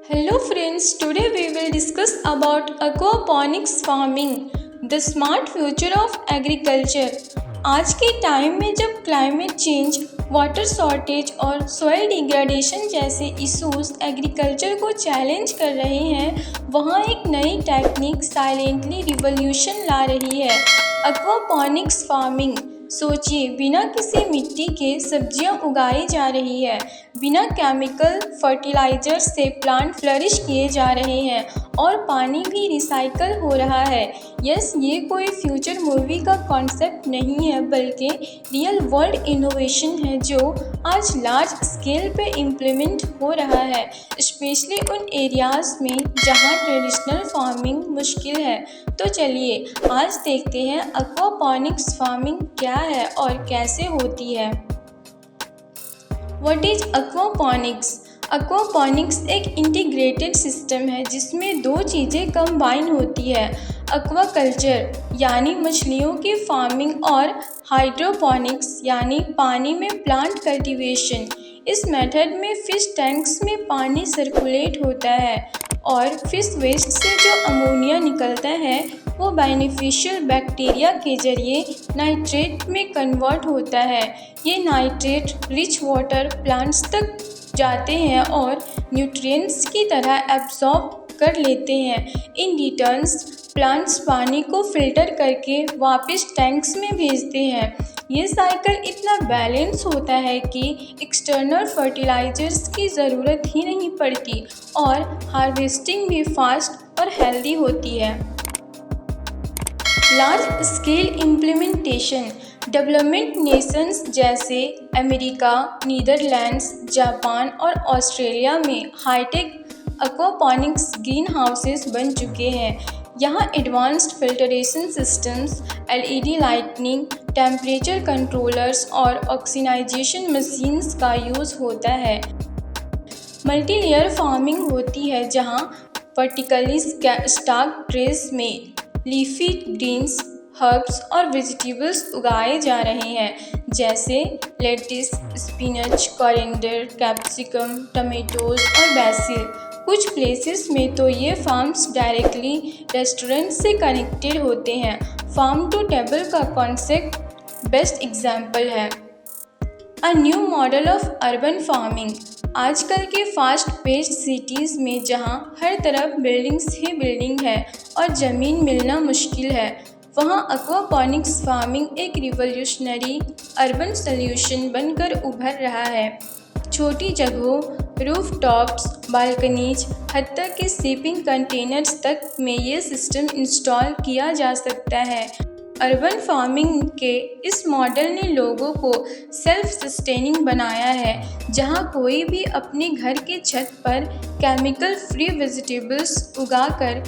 Hello friends, today we will discuss about aquaponics farming, the smart future of agriculture. आज के time में जब climate change, water shortage और soil degradation जैसे issues agriculture को challenge कर रहे हैं, वहाँ एक नई टेक्निक साइलेंटली रिवॉल्यूशन ला रही है, एक्वापॉनिक्स फार्मिंग। सोचिए, बिना किसी मिट्टी के सब्जियां उगाई जा रही है, बिना केमिकल फर्टिलाइजर से प्लांट फ्लरिश किए जा रहे हैं और पानी भी रिसाइकल हो रहा है। ये कोई फ्यूचर मूवी का कॉन्सेप्ट नहीं है, बल्कि रियल वर्ल्ड इनोवेशन है जो आज लार्ज स्केल पे इम्प्लीमेंट हो रहा है, स्पेशली उन एरियाज़ में जहां ट्रेडिशनल फार्मिंग मुश्किल है। तो चलिए आज देखते हैं एक्वापॉनिक्स फार्मिंग क्या है और कैसे होती है। What is aquaponics? एक्वापॉनिक्स एक इंटीग्रेटेड सिस्टम है जिसमें दो चीज़ें कंबाइन होती है, एक्वाकल्चर यानी मछलियों की फार्मिंग और हाइड्रोपोनिक्स यानी पानी में प्लांट कल्टीवेशन। इस मेथड में फ़िश टैंक्स में पानी सर्कुलेट होता है और फिश वेस्ट से जो अमोनिया निकलता है वो बेनिफिशियल बैक्टीरिया के जरिए नाइट्रेट में कन्वर्ट होता है। ये नाइट्रेट रिच वाटर प्लांट्स तक जाते हैं और न्यूट्रिएंट्स की तरह एब्जॉर्ब कर लेते हैं। इन रिटर्न्स प्लांट्स पानी को फिल्टर करके वापस टैंक्स में भेजते हैं। ये साइकिल इतना बैलेंस होता है कि एक्सटर्नल फर्टिलाइजर्स की ज़रूरत ही नहीं पड़ती और हार्वेस्टिंग भी फास्ट और हेल्दी होती है। Large scale implementation. Development Nations जैसे अमेरिका, नीदरलैंड्स, जापान और ऑस्ट्रेलिया में हाईटेक एक्वापॉनिक्स ग्रीन हाउसेस बन चुके हैं। यहाँ advanced filtration systems, LED lightning, temperature controllers और ऑक्सीनाइजेशन मशीन्स का यूज़ होता है। मल्टी लेयर फार्मिंग होती है जहाँ वर्टिकली स्टैक्ड ट्रेस में लीफी ग्रीन्स, हर्ब्स और वेजिटेबल्स उगाए जा रहे हैं, जैसे lettuce, spinach, coriander, capsicum, tomatoes और बेसिल। कुछ प्लेसेस में तो ये फार्म्स डायरेक्टली रेस्टोरेंट से कनेक्टेड होते हैं। फार्म टू टेबल का कॉन्सेप्ट बेस्ट एग्जाम्पल है। A new model of urban farming. आजकल के फास्ट पेस्ड सिटीज़ में जहाँ हर तरफ बिल्डिंग्स ही बिल्डिंग है और ज़मीन मिलना मुश्किल है, वहाँ एक्वापॉनिक्स फार्मिंग एक रिवॉल्यूशनरी अर्बन सॉल्यूशन बनकर उभर रहा है। छोटी जगहों, रूफटॉप्स, बालकनीज, हत्ता कि शिपिंग कंटेनर्स तक में ये सिस्टम इंस्टॉल किया जा सकता है। अर्बन फार्मिंग के इस मॉडल ने लोगों को सेल्फ सस्टेनिंग बनाया है, जहां कोई भी अपने घर के छत पर केमिकल फ्री वेजिटेबल्स उगाकर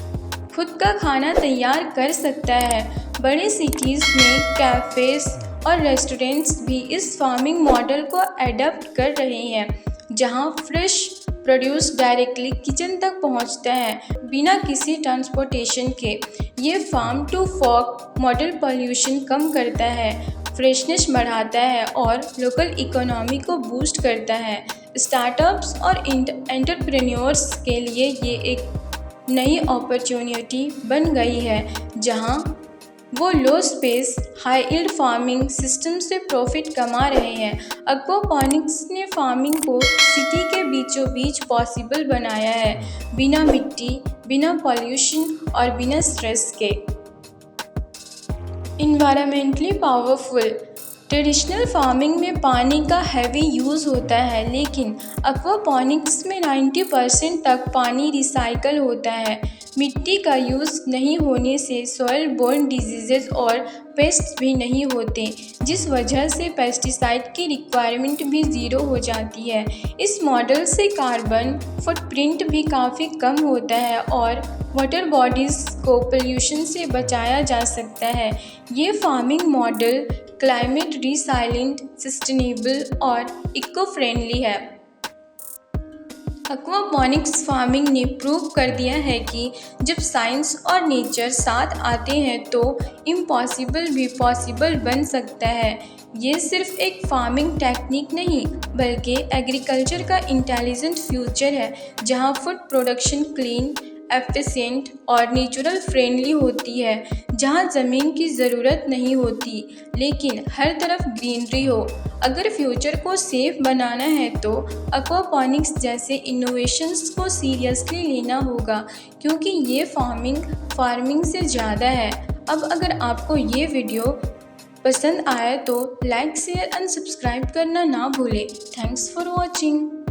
खुद का खाना तैयार कर सकता है। बड़े सिटीज़ में कैफ़ेज़ और रेस्टोरेंट्स भी इस फार्मिंग मॉडल को एडॉप्ट कर रहे हैं, जहां फ्रेश प्रोड्यूस डायरेक्टली किचन तक पहुंचता है बिना किसी ट्रांसपोर्टेशन के। ये farm to fork model pollution कम करता है, फ्रेशनेस बढ़ाता है और लोकल इकोनॉमी को बूस्ट करता है। स्टार्टअप्स और एंटरप्रेन्योर्स के लिए ये एक नई अपॉर्चुनिटी बन गई है, जहां वो low space high yield farming system से प्रॉफिट कमा रहे हैं। एक्वापॉनिक्स ने फार्मिंग को सिटी के बीचों बीच पॉसिबल बनाया है, बिना मिट्टी, बिना पॉल्यूशन और बिना स्ट्रेस के। Environmentally powerful. ट्रेडिशनल फार्मिंग में पानी का हैवी यूज़ होता है, लेकिन एक्वापॉनिक्स में 90% तक पानी रिसाइकल होता है। मिट्टी का यूज़ नहीं होने से सॉइल बोर्न डिजीज़ेज़ और पेस्ट्स भी नहीं होते, जिस वजह से पेस्टिसाइड की रिक्वायरमेंट भी ज़ीरो हो जाती है। इस मॉडल से कार्बन फुटप्रिंट भी काफ़ी कम होता है और वाटर बॉडीज़ को पोल्यूशन से बचाया जा सकता है। ये farming model climate resilient, sustainable और इको फ्रेंडली है। एक्वापॉनिक्स फार्मिंग ने प्रूव कर दिया है कि जब साइंस और नेचर साथ आते हैं तो इम्पॉसिबल भी पॉसिबल बन सकता है। ये सिर्फ एक फार्मिंग टेक्निक नहीं बल्कि एग्रीकल्चर का इंटेलिजेंट फ्यूचर है जहां फूड प्रोडक्शन क्लीन, एफिशिएंट और नेचुरल फ्रेंडली होती है, जहां ज़मीन की ज़रूरत नहीं होती लेकिन हर तरफ ग्रीनरी हो। अगर फ्यूचर को सेफ बनाना है तो एक्वापॉनिक्स जैसे इनोवेशंस को सीरियसली लेना होगा क्योंकि ये फार्मिंग से ज़्यादा है। अब अगर आपको ये वीडियो पसंद आया तो लाइक, शेयर एंड सब्सक्राइब करना ना भूलें। Thanks for watching.